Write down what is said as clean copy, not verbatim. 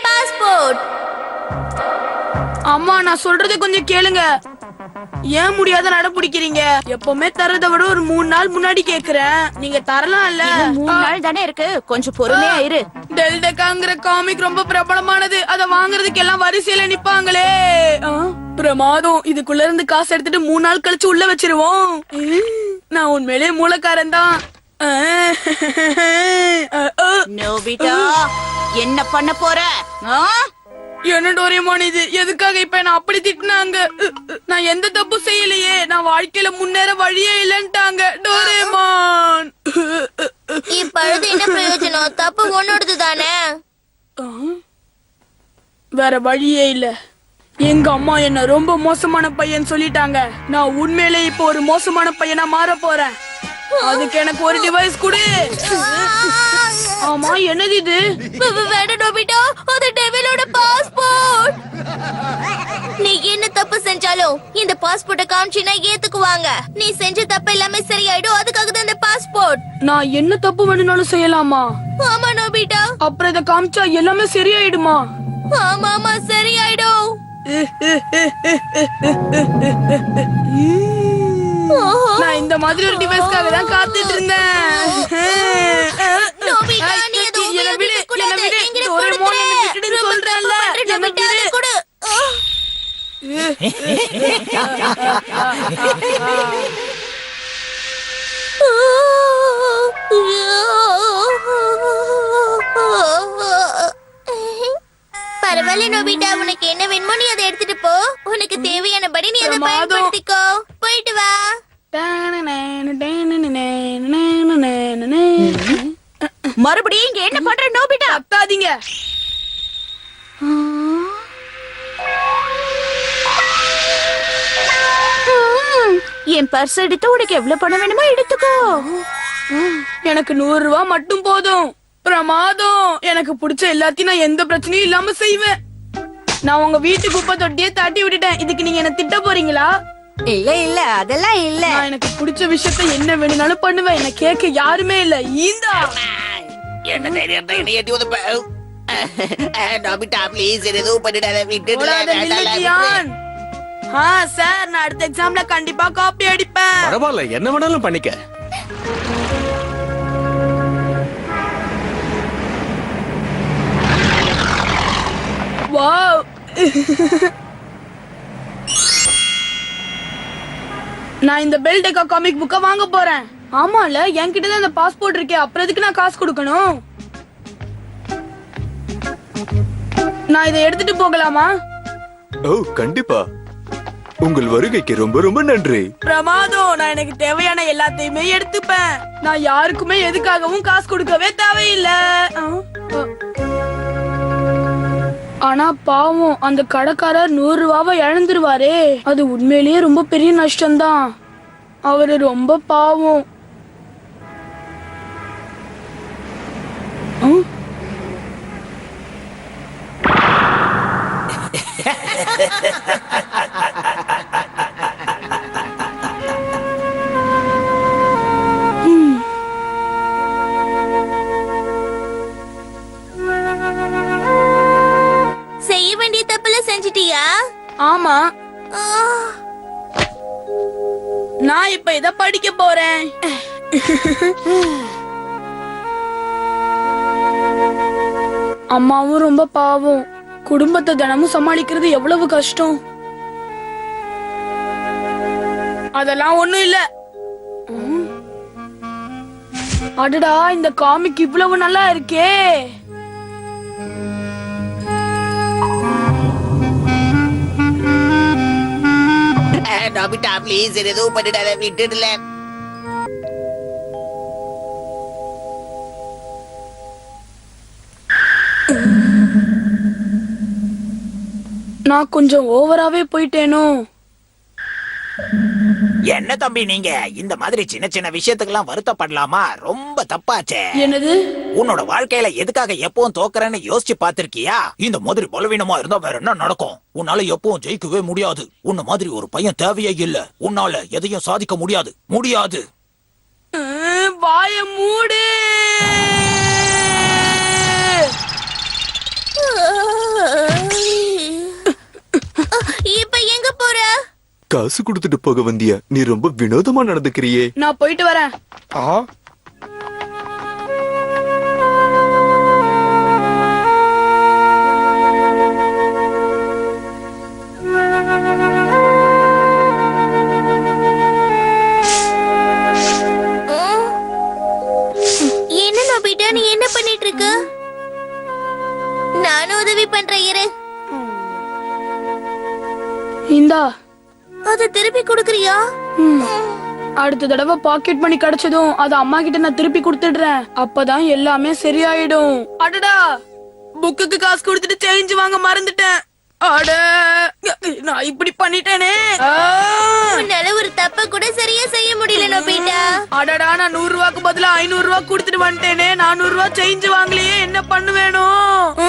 Passport. அம்மா நான் சொல்றதை கொஞ்சம் கேளுங்க. ஏன் முடியாத நடப்பிடிக்கிறீங்க? எப்பவுமே தரதை விட ஒரு 3 நாள் முன்னாடி கேக்குறேன். நீங்க தரலாம் இல்ல? 3 நாள் தானே இருக்கு, கொஞ்சம் பொறுமையா இரு. டெல்டக்காங்கிற காமிக் ரொம்ப பிரபலமானது. அத வாங்குறதுக்கு எல்லாம் வரிசையில நிப்பாங்களே. பிரமாதம். இதுக்குள்ள இருந்து காசு எடுத்துட்டு 3 நாள் கழிச்சு உள்ள வச்சிருவோம். நான் உண்மையிலேயே மூலக்காரன் தான். நோபிட்டா என்ன பண்ண போற? என்ன டோரேமான் இது? எதுக்காக இப்ப என்ன அப்படி திட்டினாங்க? நான் எந்த தப்பு செய்யலையே. நான் வாழ்க்கையில முன்னேற வழியே இல்லன்ட்டாங்க டோரேமான். இப்பொழுது என்ன பிரயோஜனம்? தப்பு உன்னோடது தானே. வேற வழியே இல்ல. எங்க அம்மா என்ன ரொம்ப மோசமான பையன் சொல்லிட்டாங்க. நான் உண்மையிலே இப்போ ஒரு மோசமான பையனா மாற போறேன். அதுக்கு எனக்கு ஒரு டிவைஸ் கொடு. ஆமா என்னது இது? வேணா நோபிட்டா, அது டெவிலோட பாஸ்போர்ட். நீ என்ன தப்பு செஞ்சாலும் இந்த பாஸ்போர்ட்டை காமிச்சினா ஏத்துக்குவாங்க. நீ செஞ்ச தப்பு எல்லாமே சரியாயிடும். அதுக்காக தான் இந்த பாஸ்போர்ட். நான் என்ன தப்பு வேணும்னாலும் செய்யலாமா? ஆமா நோபிட்டா. அப்புறம் இத காமிச்சா எல்லாமே சரியாயிடுமா? ஆமா ஆமா சரியாயிடும். நான் இந்த மாதிரி ஒரு டிவைஸ்க்காக தான் காத்துட்டு இருந்தேன். நோபிட்டா நீ எது உபயோகிக்க கூடாது. என்கிட்ட கொடுத்துரு. சொல்றேன்ல. நோபிட்டா அதை கொடு. பரவாயில்ல நோபிட்டா, உனக்கு என்ன வேணுமோ நீ அதை எடுத்துட்டு போ. உனக்கு தேவையானபடி நீ அதை பயன்படுத்திக்கோ. போயிட்டு வா. மறுபடியும் இங்க என்ன பண்ற நோபிட்டா? கத்தாதீங்க. என் பர்ஸ் எடுத்து உனக்கு எவ்வளவு பணம் வேணுமோ எடுத்துக்கோ. எனக்கு 100 ரூபாய் மட்டும் போதும். பிரமாதம். எனக்கு பிடிச்ச எல்லாத்தையும் நான் எந்த பிரச்சனையும் இல்லாம செய்வேன். நான் உங்க வீட்டு குப்பை தொட்டியே தட்டி விட்டுட்டேன். இதுக்கு நீங்க என்ன திட்ட போறீங்களா? இல்ல இல்ல அதெல்லாம் இல்ல. நான் எனக்கு பிடிச்ச விஷயத்த என்ன வேணும்னாலும் பண்ணுவேன். என்ன கேட்க யாருமே இல்ல. ஈந்தா என்ன தைரியம் தான் என்ன ஏத்தி உதப்ப. நோபிட்டா ப்ளீஸ் எதுவும் பண்ணிடாத. விட்டுடுறேன். சார் நான் அடுத்த எக்ஸாம்ல கண்டிப்பா காப்பி அடிப்பேன். பரவாயில்ல, என்ன வேணாலும் பண்ணிக்க. வாவ். நான் இந்த பெல்டெக்கா காமிக் புக்க வாங்க போறேன். ஆமால, என்கிட்ட தான் இந்த பாஸ்போர்ட் இருக்கே. அப்புறம் எதுக்கு நான் காசு கொடுக்கணும்? நான் இதை எடுத்துட்டு போகலாமா? ஓ கண்டிப்பா. உங்கள் வருகைக்கு ரொம்ப ரொம்ப நன்றி. பிரமாதம். நான் எனக்கு தேவையான எல்லாத்தையுமே எடுத்துப்பேன். நான் யாருக்குமே எதுக்காகவும் காசு கொடுக்கவே தேவையில்லை. ஆனா பாவம் அந்த கடைக்காரர் 100 ரூபாவை இழந்துருவாரே. அது உண்மையிலேயே ரொம்ப பெரிய நஷ்டம்தான். அவரு ரொம்ப பாவம். செய்ய வேண்டிய தப்புல செஞ்சிட்டியா? ஆமா. நான் இப்ப இத படிக்க போறேன். அம்மாவும் ரொம்ப பாவம். குடும்பத்தை தினமும் சமாளிக்கிறது எவ்வளவு கஷ்டம். அதெல்லாம் ஒண்ணும் இல்ல. அடடா, இந்த காமிக் இவ்வளவு நல்லா இருக்கே. நோபிட்டா ப்ளீஸ் எதுவும் பண்ணிடாத. விட்டுடல. நான் கொஞ்சம் ஓவராவே போயிட்டேனோ? என்ன தம்பி நீங்க இந்த மாதிரி சின்ன சின்ன விஷயத்துக்கெல்லாம் வருத்தப்படலாமா? ரொம்ப தப்பாச்சே. என்னது? உன்னோட வாழ்க்கையில எதுக்காக எப்பவும் தோக்குறேன்னு யோசிச்சு பாத்திருக்கியா? இந்த மாதிரி பலவீனமா இருந்தா வேற என்ன நடக்கும்? உன்னால எப்பவும் ஜெயிக்கவே முடியாது. உன்ன மாதிரி ஒரு பையன் தேவையே இல்ல. உன்னால எதையும் சாதிக்க முடியாது. முடியாது. வாய மூடு. காசு கொடுத்துட்டு போக வந்தியா? நீ ரொம்ப வினோதமா நடந்துக்கிறியே. நான் போயிட்டு வரேன். என்ன நோபிட்டா, நீ என்ன பண்ணிட்டு இருக்க? நானும் உதவி பண்றேன் இரு. இந்தா. அத திருப்பி கொடுக்கறியா? அடுத்த தடவை பாக்கெட் மணி கிடைச்சதும் அத அம்மா கிட்ட நான் திருப்பி கொடுத்துடுறேன். அப்பதான் எல்லாமே சரியாயிடும். அடடா, புக்குக்கு காசு கொடுத்துட்டு சேஞ்ச் வாங்க மறந்துட்டேன். அட, நான் இப்படி பண்ணிட்டேனே. உன்னால ஒரு தப்ப கூட சரியா செய்ய முடியல நோபிட்டா. அடடா, நான் 100 ரூபாய்க்கு பதிலா 500 ரூபாய் கொடுத்துட்டு வந்துட்டேனே. 400 ரூபாய் சேஞ்ச் வாங்கலையே, என்ன பண்ணுவேணும்?